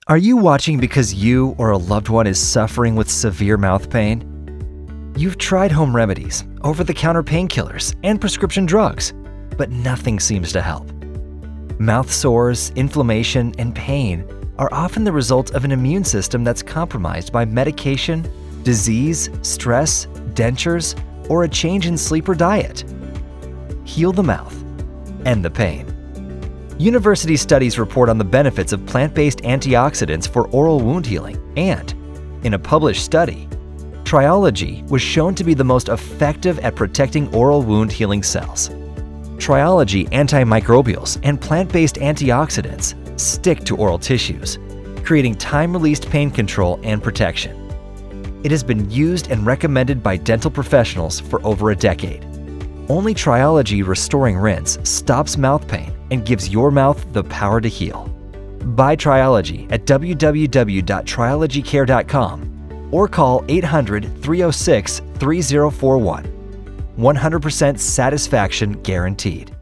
Are you watching because you or a loved one is suffering with severe mouth pain? You've tried home remedies, over-the-counter painkillers, and prescription drugs, but nothing seems to help. Mouth sores, inflammation, and pain are often the result of an immune system that's compromised by medication, disease, stress, dentures, or a change in sleep or diet. Heal the mouth. End the pain. University studies report on the benefits of plant-based antioxidants for oral wound healing, and, in a published study, TRIOLOGY was shown to be the most effective at protecting oral wound healing cells. TRIOLOGY antimicrobials and plant-based antioxidants stick to oral tissues, creating time-released pain control and protection. It has been used and recommended by dental professionals for over a decade. Only TRIOLOGY Restoring Rinse stops mouth pain and gives your mouth the power to heal. Buy TRIOLOGY at www.triologycare.com or call 800-306-3041. 100% satisfaction guaranteed.